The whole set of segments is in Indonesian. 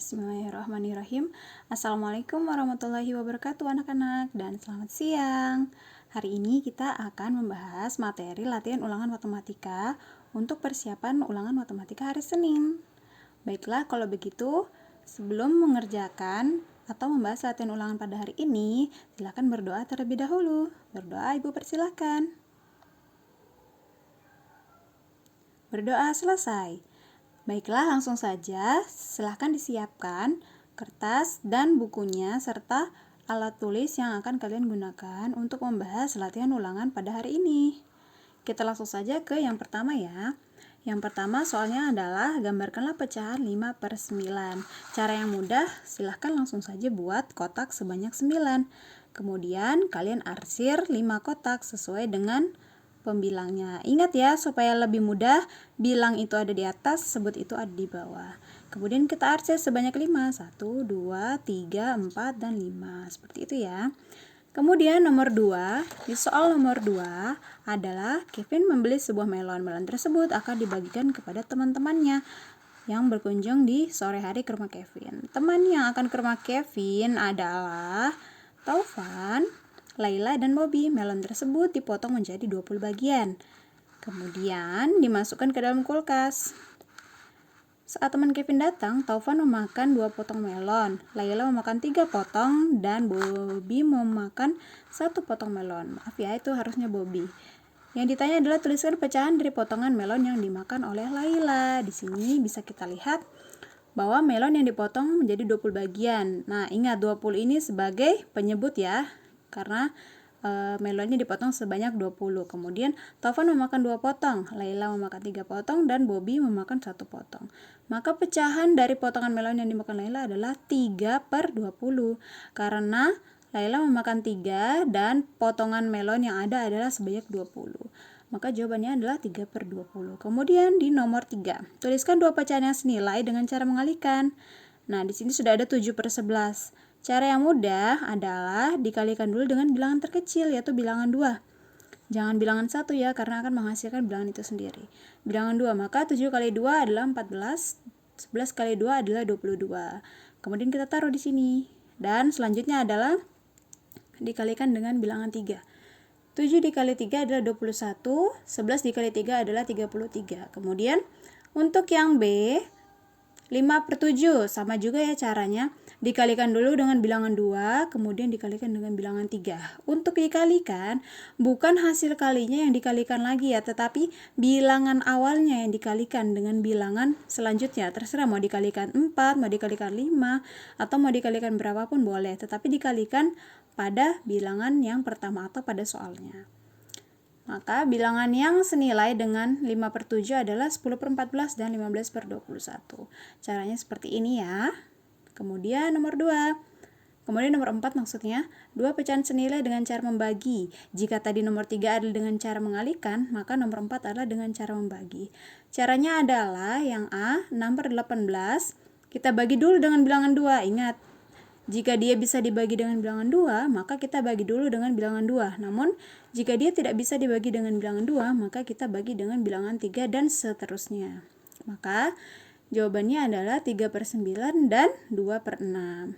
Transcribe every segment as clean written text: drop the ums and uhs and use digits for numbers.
Bismillahirrahmanirrahim. Assalamualaikum warahmatullahi wabarakatuh anak-anak, dan selamat siang. Hari ini kita akan membahas materi latihan ulangan matematika untuk persiapan ulangan matematika hari Senin. Baiklah, kalau begitu sebelum mengerjakan atau membahas latihan ulangan pada hari ini, silakan berdoa terlebih dahulu. Berdoa, Ibu persilakan. Berdoa selesai. Baiklah, langsung saja, silahkan disiapkan kertas dan bukunya serta alat tulis yang akan kalian gunakan untuk membahas latihan ulangan pada hari ini. Kita langsung saja ke yang pertama ya. Yang pertama soalnya adalah gambarkanlah pecahan 5/9. Cara yang mudah, silahkan langsung saja buat kotak sebanyak 9. Kemudian kalian arsir 5 kotak sesuai dengan pembilangnya. Ingat ya, supaya lebih mudah, bilang itu ada di atas, sebut itu ada di bawah. Kemudian kita arsir sebanyak 5. 1, 2, 3, 4, dan 5. Seperti itu ya. Kemudian nomor 2, di soal nomor 2 adalah Kevin membeli sebuah melon. Melon tersebut akan dibagikan kepada teman-temannya yang berkunjung di sore hari ke rumah Kevin. Teman yang akan ke rumah Kevin adalah Taufan, Laila, dan Bobby. Melon tersebut dipotong menjadi 20 bagian. Kemudian dimasukkan ke dalam kulkas. Saat teman Kevin datang, Taufan memakan 2 potong melon, Laila memakan 3 potong, dan Bobby memakan 1 potong melon. Maaf ya, itu harusnya Bobby. Yang ditanya adalah tuliskan pecahan dari potongan melon yang dimakan oleh Laila. Di sini bisa kita lihat bahwa melon yang dipotong menjadi 20 bagian. Nah, ingat 20 ini sebagai penyebut ya, karena melonnya dipotong sebanyak 20. Kemudian Taufan memakan 2 potong, Laila memakan 3 potong, dan Bobby memakan 1 potong. Maka pecahan dari potongan melon yang dimakan Laila adalah 3/20, karena Laila memakan 3 dan potongan melon yang ada adalah sebanyak 20. Maka jawabannya adalah 3/20. Kemudian di nomor 3, tuliskan 2 pecahan yang senilai dengan cara mengalihkan. Nah, di sini sudah ada 7/11. Cara yang mudah adalah dikalikan dulu dengan bilangan terkecil, yaitu bilangan 2. Jangan bilangan 1 ya, karena akan menghasilkan bilangan itu sendiri. Bilangan 2, maka 7 kali 2 adalah 14, 11 kali 2 adalah 22. Kemudian kita taruh di sini. Dan selanjutnya adalah dikalikan dengan bilangan 3. 7 dikali 3 adalah 21, 11 dikali 3 adalah 33. Kemudian untuk yang B, 5/7, sama juga ya caranya. Dikalikan dulu dengan bilangan 2, kemudian dikalikan dengan bilangan 3. Untuk dikalikan, bukan hasil kalinya yang dikalikan lagi ya, tetapi bilangan awalnya yang dikalikan dengan bilangan selanjutnya. Terserah mau dikalikan 4, mau dikalikan 5, atau mau dikalikan berapapun boleh, tetapi dikalikan pada bilangan yang pertama atau pada soalnya. Maka bilangan yang senilai dengan 5/7 adalah 10/14 dan 15/21. Caranya seperti ini ya. Kemudian nomor 4 maksudnya, 2 pecahan senilai dengan cara membagi. Jika tadi nomor 3 adalah dengan cara mengalihkan, maka nomor 4 adalah dengan cara membagi. Caranya adalah yang A, 6/18, kita bagi dulu dengan bilangan 2. Ingat, jika dia bisa dibagi dengan bilangan 2, maka kita bagi dulu dengan bilangan 2. Namun, jika dia tidak bisa dibagi dengan bilangan 2, maka kita bagi dengan bilangan 3 dan seterusnya. Maka, jawabannya adalah 3/9 dan 2/6.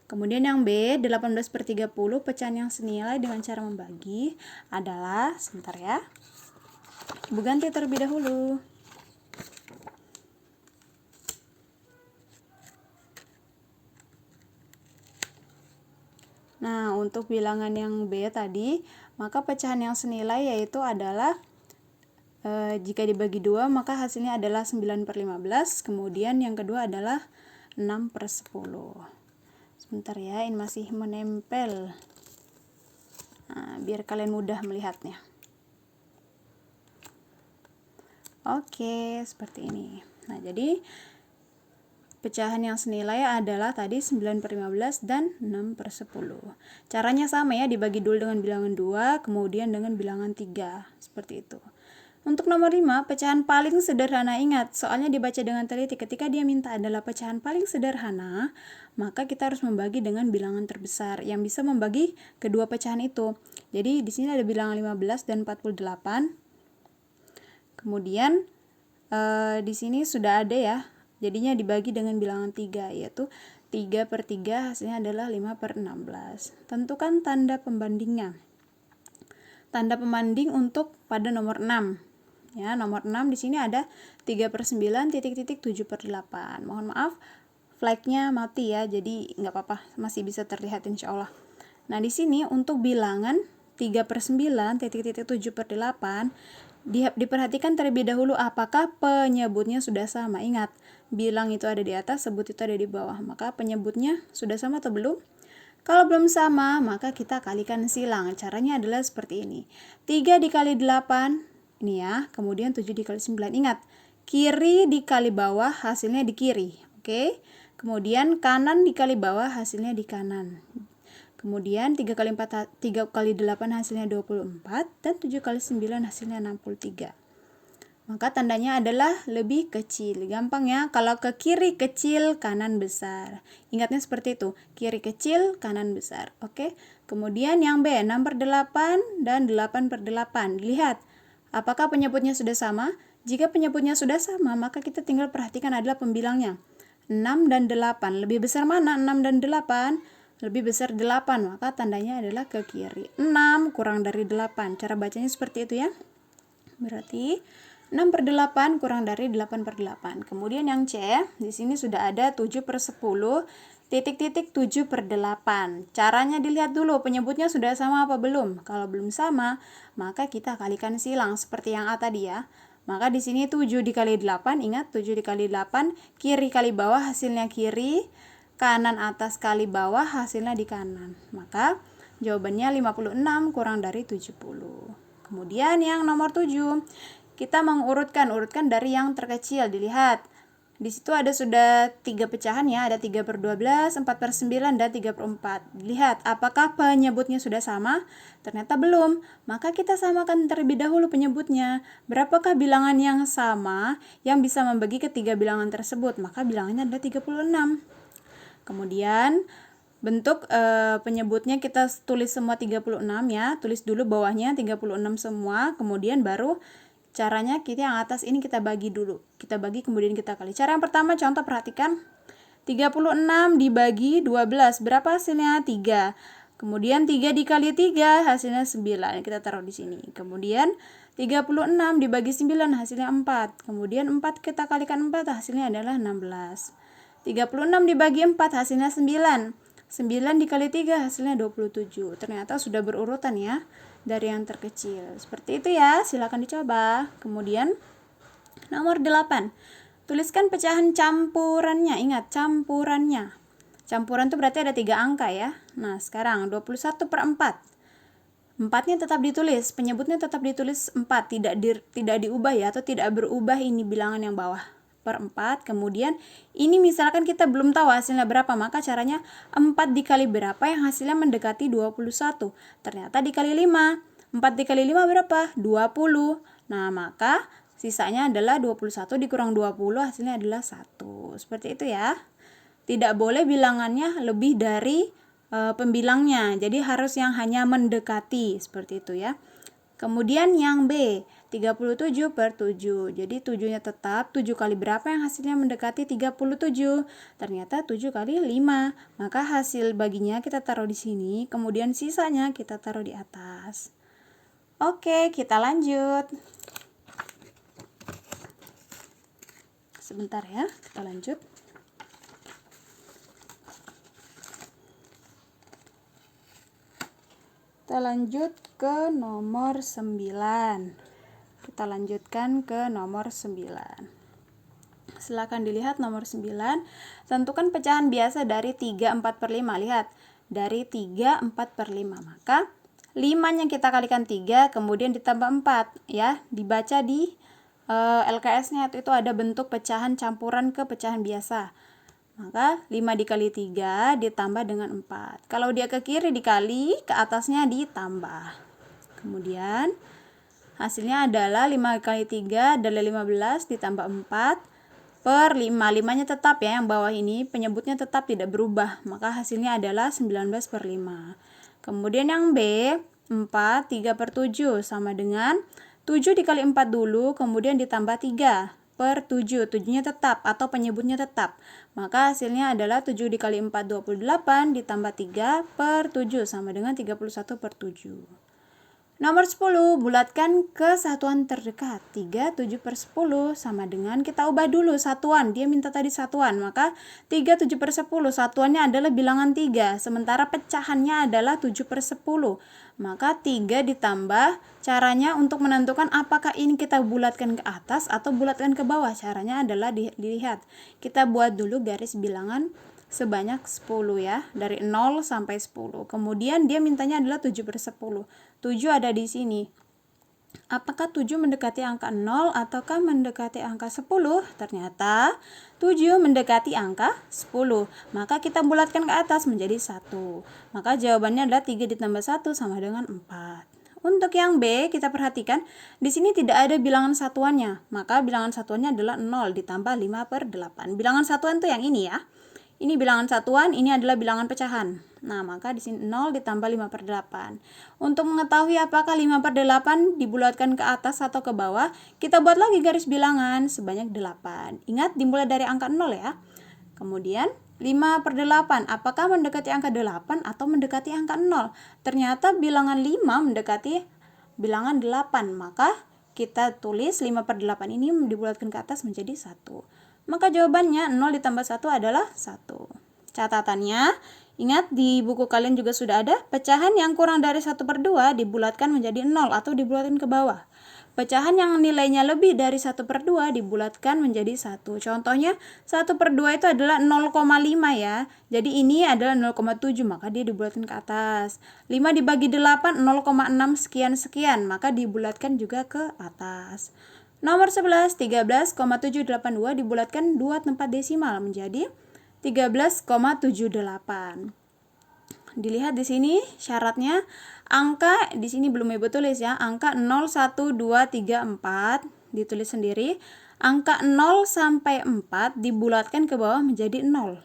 Kemudian yang B, 18/30, pecahan yang senilai dengan cara membagi adalah, sebentar ya, Ibu ganti terlebih dahulu. Nah, untuk bilangan yang B tadi, maka pecahan yang senilai yaitu adalah jika dibagi 2, maka hasilnya adalah 9/15. Kemudian yang kedua adalah 6/10. Sebentar ya, ini masih menempel. Nah, biar kalian mudah melihatnya. Oke, seperti ini. Nah, jadi pecahan yang senilai adalah tadi 9/15 dan 6/10. Caranya sama ya, dibagi dulu dengan bilangan 2, kemudian dengan bilangan 3. Seperti itu. Untuk nomor 5, pecahan paling sederhana. Ingat, soalnya dibaca dengan teliti. Ketika dia minta adalah pecahan paling sederhana, maka kita harus membagi dengan bilangan terbesar yang bisa membagi kedua pecahan itu. Jadi di sini ada bilangan 15 dan 48. Kemudian di sini sudah ada ya Jadinya dibagi dengan bilangan 3, yaitu 3/3 hasilnya adalah 5/16. Tentukan tanda pembandingnya. Tanda pembanding untuk pada nomor 6. Ya, nomor 6 di sini ada 3/9 titik-titik 7/8. Mohon maaf, flagnya mati ya, jadi nggak apa-apa, masih bisa terlihat insya Allah. Nah, di sini untuk bilangan 3/9 titik-titik 7/8 diperhatikan terlebih dahulu apakah penyebutnya sudah sama. Ingat, bilang itu ada di atas, sebut itu ada di bawah. Maka penyebutnya sudah sama atau belum? Kalau belum sama, maka kita kalikan silang. Caranya adalah seperti ini. 3 dikali 8, ini ya, kemudian 7 dikali 9. Ingat, kiri dikali bawah, hasilnya di kiri. Oke? Kemudian kanan dikali bawah, hasilnya di kanan. Kemudian 3 kali 8 hasilnya 24, dan 7 kali 9 hasilnya 63. Maka tandanya adalah lebih kecil. Gampang ya, kalau ke kiri kecil, kanan besar. Ingatnya seperti itu, kiri kecil, kanan besar. Oke. Kemudian yang B, 6/8 dan 8/8. Lihat, apakah penyebutnya sudah sama? Jika penyebutnya sudah sama, maka kita tinggal perhatikan adalah pembilangnya. 6 dan 8. Lebih besar mana 6 dan 8? Lebih besar 8, maka tandanya adalah ke kiri. 6 kurang dari 8. Cara bacanya seperti itu ya. Berarti 6/8 kurang dari 8/8. Kemudian yang C, di sini sudah ada 7/10 titik-titik 7/8. Caranya dilihat dulu, penyebutnya sudah sama apa belum? Kalau belum sama, maka kita kalikan silang seperti yang A tadi ya. Maka di sini 7 dikali 8, ingat 7 dikali 8, kiri kali bawah hasilnya kiri, kanan atas kali bawah hasilnya di kanan. Maka jawabannya 56 kurang dari 70. Kemudian yang nomor 7, kita urutkan dari yang terkecil. Dilihat, di situ ada sudah 3 pecahan ya, ada 3/12, 4/9, dan 3/4. Dilihat, apakah penyebutnya sudah sama? Ternyata belum, maka kita samakan terlebih dahulu penyebutnya. Berapakah bilangan yang sama yang bisa membagi ketiga bilangan tersebut? Maka bilangannya adalah 36. Kemudian bentuk penyebutnya kita tulis semua 36 ya. Tulis dulu bawahnya 36 semua, kemudian baru caranya kita yang atas ini kita bagi dulu. Kita bagi kemudian kita kali. Cara yang pertama, contoh perhatikan. 36 dibagi 12. Berapa hasilnya? 3. Kemudian 3 dikali 3 hasilnya 9. Kita taruh di sini. Kemudian 36 dibagi 9 hasilnya 4. Kemudian 4 kita kalikan 4 hasilnya adalah 16. 36 dibagi 4 hasilnya 9. 9 dikali 3 hasilnya 27. Ternyata sudah berurutan ya, dari yang terkecil. Seperti itu ya, silakan dicoba. Kemudian nomor 8. Tuliskan pecahan campurannya. Ingat, campurannya. Campuran itu berarti ada 3 angka ya. Nah, sekarang 21/4. 4-nya tetap ditulis, penyebutnya tetap ditulis 4, tidak diubah ya, atau tidak berubah ini bilangan yang bawah. Per 4, kemudian ini misalkan kita belum tahu hasilnya berapa, maka caranya 4 dikali berapa yang hasilnya mendekati 21. Ternyata dikali 5. 4 dikali 5 berapa? 20. Nah, maka sisanya adalah 21 dikurang 20, hasilnya adalah 1. Seperti itu ya. Tidak boleh bilangannya lebih dari pembilangnya, jadi harus yang hanya mendekati, seperti itu ya. Kemudian yang B, 37/7. Jadi 7-nya tetap, 7 kali berapa yang hasilnya mendekati 37? Ternyata 7 kali 5. Maka hasil baginya kita taruh di sini, kemudian sisanya kita taruh di atas. Oke, kita lanjut. Sebentar ya, kita lanjut. Kita lanjut ke nomor 9. Kita lanjutkan ke nomor 9. Silakan dilihat nomor 9. Tentukan pecahan biasa dari 3, 4/5. Lihat, dari 3, 4/5. Maka 5-nya kita kalikan 3, kemudian ditambah 4. Ya, dibaca di LKS-nya itu ada bentuk pecahan campuran ke pecahan biasa. Maka 5 dikali 3 ditambah dengan 4. Kalau dia ke kiri dikali, ke atasnya ditambah. Kemudian hasilnya adalah 5 kali 3 adalah 15 ditambah 4 per 5. 5-nya tetap ya, yang bawah ini penyebutnya tetap tidak berubah. Maka hasilnya adalah 19/5. Kemudian yang B, 4, 3/7 sama dengan 7 dikali 4 dulu, kemudian ditambah 3. per 7. 7-nya tetap atau penyebutnya tetap. Maka hasilnya adalah 7 dikali 4, 28, ditambah 3 per 7, sama dengan 31 per 7. Nomor 10, bulatkan ke satuan terdekat. 3, 7 per 10 sama dengan, kita ubah dulu satuan. Dia minta tadi satuan, maka 3, 7 per 10. Satuannya adalah bilangan 3, sementara pecahannya adalah 7 per 10. Maka 3 ditambah, caranya untuk menentukan apakah ini kita bulatkan ke atas atau bulatkan ke bawah. Caranya adalah dilihat. Kita buat dulu garis bilangan sebanyak 10 ya, dari 0 sampai 10. Kemudian dia mintanya adalah 7 per 10. 7 ada di sini. Apakah 7 mendekati angka 0 ataukah mendekati angka 10? Ternyata 7 mendekati angka 10. Maka kita bulatkan ke atas menjadi 1. Maka jawabannya adalah 3 ditambah 1 sama dengan 4. Untuk yang B, kita perhatikan di sini tidak ada bilangan satuannya. Maka bilangan satuannya adalah 0 ditambah 5 per 8. Bilangan satuan itu yang ini ya. Ini bilangan satuan, ini adalah bilangan pecahan. Nah, maka di sini 0 ditambah 5 per 8. Untuk mengetahui apakah 5 per 8 dibulatkan ke atas atau ke bawah, kita buat lagi garis bilangan sebanyak 8. Ingat, dimulai dari angka 0 ya. Kemudian 5 per 8, apakah mendekati angka 8 atau mendekati angka 0? Ternyata bilangan 5 mendekati bilangan 8, maka kita tulis 5 per 8 ini dibulatkan ke atas menjadi 1. Maka jawabannya 0 ditambah 1 adalah 1. Catatannya, ingat di buku kalian juga sudah ada, pecahan yang kurang dari 1 per 2 dibulatkan menjadi 0 atau dibulatkan ke bawah. Pecahan yang nilainya lebih dari 1 per 2 dibulatkan menjadi 1. Contohnya 1 per 2 itu adalah 0,5 ya. Jadi ini adalah 0,7, maka dia dibulatkan ke atas. 5 dibagi 8, 0,6 sekian-sekian, maka dibulatkan juga ke atas. Nomor 11, 13,782 dibulatkan 2 tempat desimal menjadi 13,78. Dilihat di sini syaratnya, angka di sini belum Ibu tulis ya. Angka 0, 1, 2, 3, 4 ditulis sendiri. Angka 0 sampai 4 dibulatkan ke bawah menjadi 0.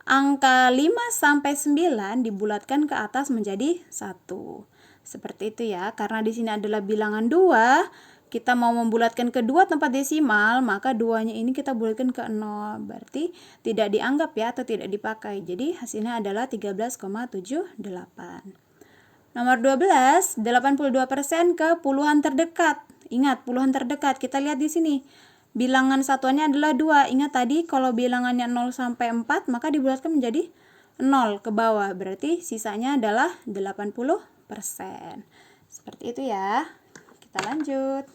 Angka 5 sampai 9 dibulatkan ke atas menjadi 1. Seperti itu ya. Karena di sini adalah bilangan 2, kita mau membulatkan ke 2 tempat desimal, maka 2-nya ini kita bulatkan ke 0. Berarti tidak dianggap ya atau tidak dipakai. Jadi hasilnya adalah 13,78. Nomor 12, 82% ke puluhan terdekat. Ingat, puluhan terdekat. Kita lihat di sini. Bilangan satuannya adalah 2. Ingat tadi kalau bilangannya 0 sampai 4, maka dibulatkan menjadi 0 ke bawah. Berarti sisanya adalah 80%. Seperti itu ya. Kita lanjut.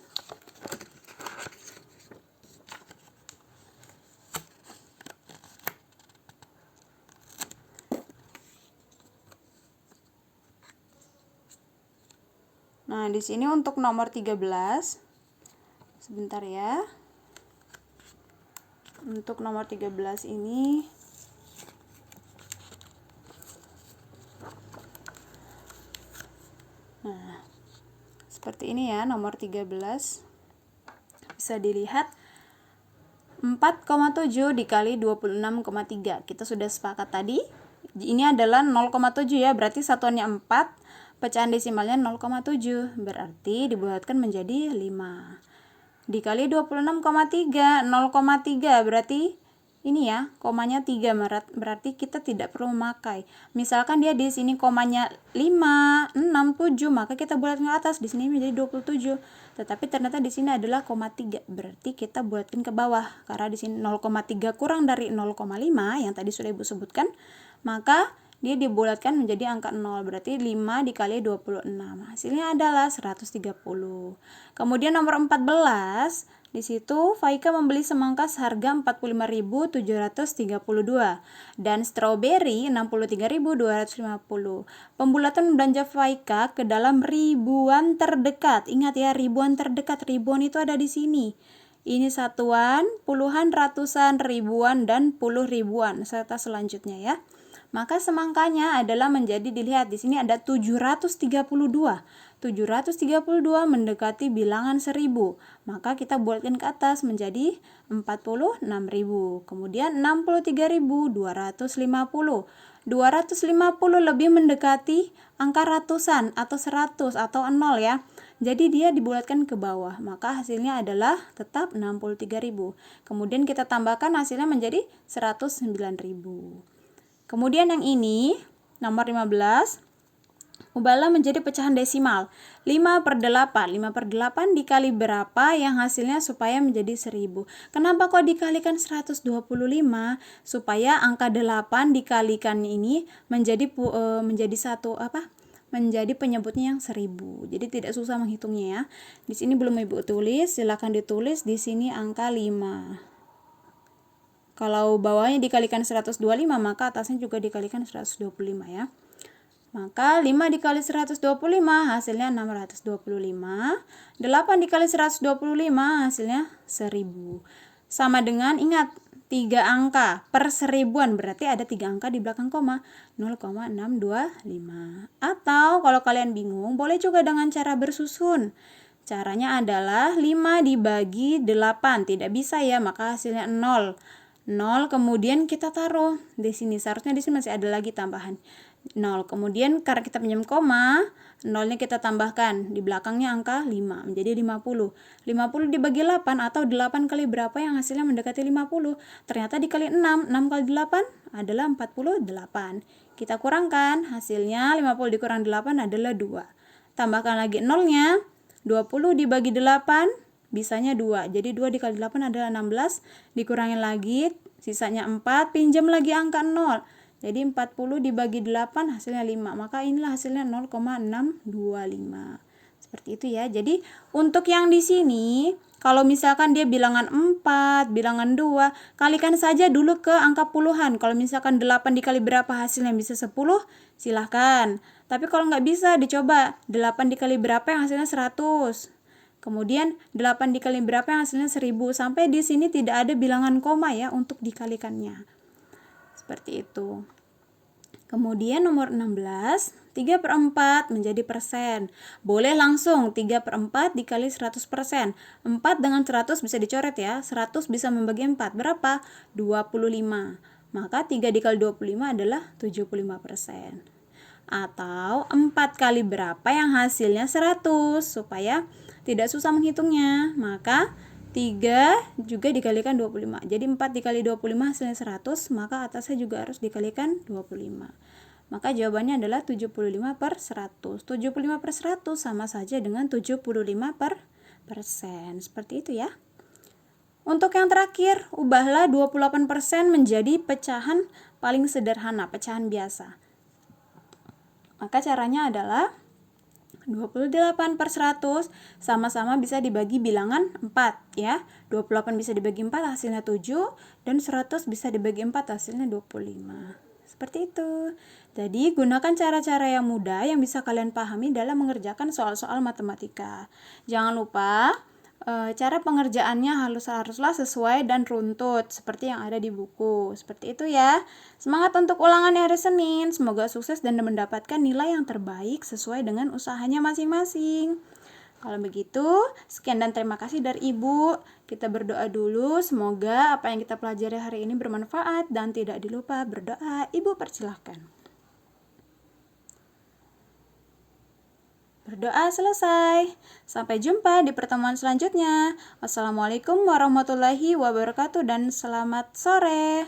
Nah, di sini untuk nomor 13. Sebentar ya. Untuk nomor 13 ini seperti ini ya, nomor 13. Bisa dilihat 4,7 dikali 26,3. Kita sudah sepakat tadi. Ini adalah 0,7 ya, berarti satuannya 4, pecahan desimalnya 0,7. Berarti dibulatkan menjadi 5. Dikali 26,3, 0,3 berarti ini ya, komanya 3, berarti kita tidak perlu memakai. Misalkan dia di sini komanya 5, 6, 7, maka kita bulatkan ke atas, di sini menjadi 27. Tetapi ternyata di sini adalah 0,3, berarti kita bulatkan ke bawah. Karena di sini 0,3 kurang dari 0,5 yang tadi sudah Ibu sebutkan, maka dia dibulatkan menjadi angka 0, berarti 5 dikali 26. Hasilnya adalah 130. Kemudian nomor 14, di situ Faika membeli semangka seharga 45.732 dan stroberi 63.250. Pembulatan belanja Faika ke dalam ribuan terdekat. Ingat ya, ribuan terdekat. Ribuan itu ada di sini. Ini satuan, puluhan, ratusan, ribuan, dan puluh ribuan serta selanjutnya ya. Maka semangkanya adalah menjadi, dilihat di sini ada 732. 732 mendekati bilangan 1000. Maka kita buatkan ke atas menjadi 46.000. Kemudian 63.250. 250 lebih mendekati angka ratusan atau 100 atau 0 ya. jadi dia dibulatkan ke bawah, maka hasilnya adalah tetap 63.000. Kemudian kita tambahkan hasilnya menjadi 109.000. Kemudian yang ini, nomor 15, ubahlah menjadi pecahan desimal. 5/8. 5/8 dikali berapa yang hasilnya supaya menjadi 1000. Kenapa kok dikalikan 125? Supaya angka 8 dikalikan ini menjadi menjadi penyebutnya yang 1000. Jadi tidak susah menghitungnya ya. Di sini belum Ibu tulis, silakan ditulis di sini angka 5. Kalau bawahnya dikalikan 125, maka atasnya juga dikalikan 125 ya. Maka 5 dikali 125 hasilnya 625. 8 dikali 125 hasilnya 1000. Sama dengan, ingat, 3 angka per 1000-an, berarti ada 3 angka di belakang koma, 0,625. Atau kalau kalian bingung, boleh juga dengan cara bersusun. Caranya adalah 5 dibagi 8. Tidak bisa ya, maka hasilnya 0. 0 kemudian kita taruh di sini. Seharusnya di sini masih ada lagi tambahan 0. Kemudian karena kita pinjam koma, 0-nya kita tambahkan di belakangnya angka 5 menjadi 50. 50 dibagi 8 atau 8 kali berapa yang hasilnya mendekati 50? Ternyata dikali 6. 6 kali 8 adalah 48. Kita kurangkan, hasilnya 50 dikurang 8 adalah 2. Tambahkan lagi 0-nya. 20 dibagi 8 bisanya 2. Jadi 2 dikali 8 adalah 16. Dikurangin lagi, sisanya 4. Pinjam lagi angka 0. Jadi 40 dibagi 8 hasilnya 5. Maka inilah hasilnya 0,625. Seperti itu ya. Jadi untuk yang di sini, kalau misalkan dia bilangan 4, bilangan 2, kalikan saja dulu ke angka puluhan. Kalau misalkan 8 dikali berapa hasilnya bisa 10, silahkan. Tapi kalau nggak bisa, dicoba 8 dikali berapa yang hasilnya 100. Kemudian 8 dikali berapa yang hasilnya 1000. Sampai di sini tidak ada bilangan koma ya untuk dikalikannya. Seperti itu. Kemudian nomor 16, 3/4 menjadi persen. Boleh langsung 3/4 dikali 100%. 4 dengan 100 bisa dicoret ya. 100 bisa membagi 4. Berapa? 25. Maka 3 dikali 25 adalah 75%. Atau 4 kali berapa yang hasilnya 100. Supaya tidak susah menghitungnya. Maka 3 juga dikalikan 25. Jadi 4 dikali 25 hasilnya 100, maka atasnya juga harus dikalikan 25. Maka jawabannya adalah 75/100. 75/100 sama saja dengan 75%. Seperti itu ya. Untuk yang terakhir, ubahlah 28% menjadi pecahan paling sederhana, pecahan biasa. Maka caranya adalah 28/100 sama-sama bisa dibagi bilangan 4 ya. 28 bisa dibagi 4 hasilnya 7 dan 100 bisa dibagi 4 hasilnya 25. Seperti itu. Jadi gunakan cara-cara yang mudah yang bisa kalian pahami dalam mengerjakan soal-soal matematika. Jangan lupa cara pengerjaannya haruslah sesuai dan runtut seperti yang ada di buku. Seperti itu ya. Semangat untuk ulangan hari Senin. Semoga sukses dan mendapatkan nilai yang terbaik sesuai dengan usahanya masing-masing. Kalau begitu, sekian dan terima kasih dari Ibu. Kita berdoa dulu. Semoga apa yang kita pelajari hari ini bermanfaat dan tidak dilupa berdoa. Ibu persilahkan. Berdoa selesai. Sampai jumpa di pertemuan selanjutnya. Wassalamualaikum warahmatullahi wabarakatuh dan selamat sore.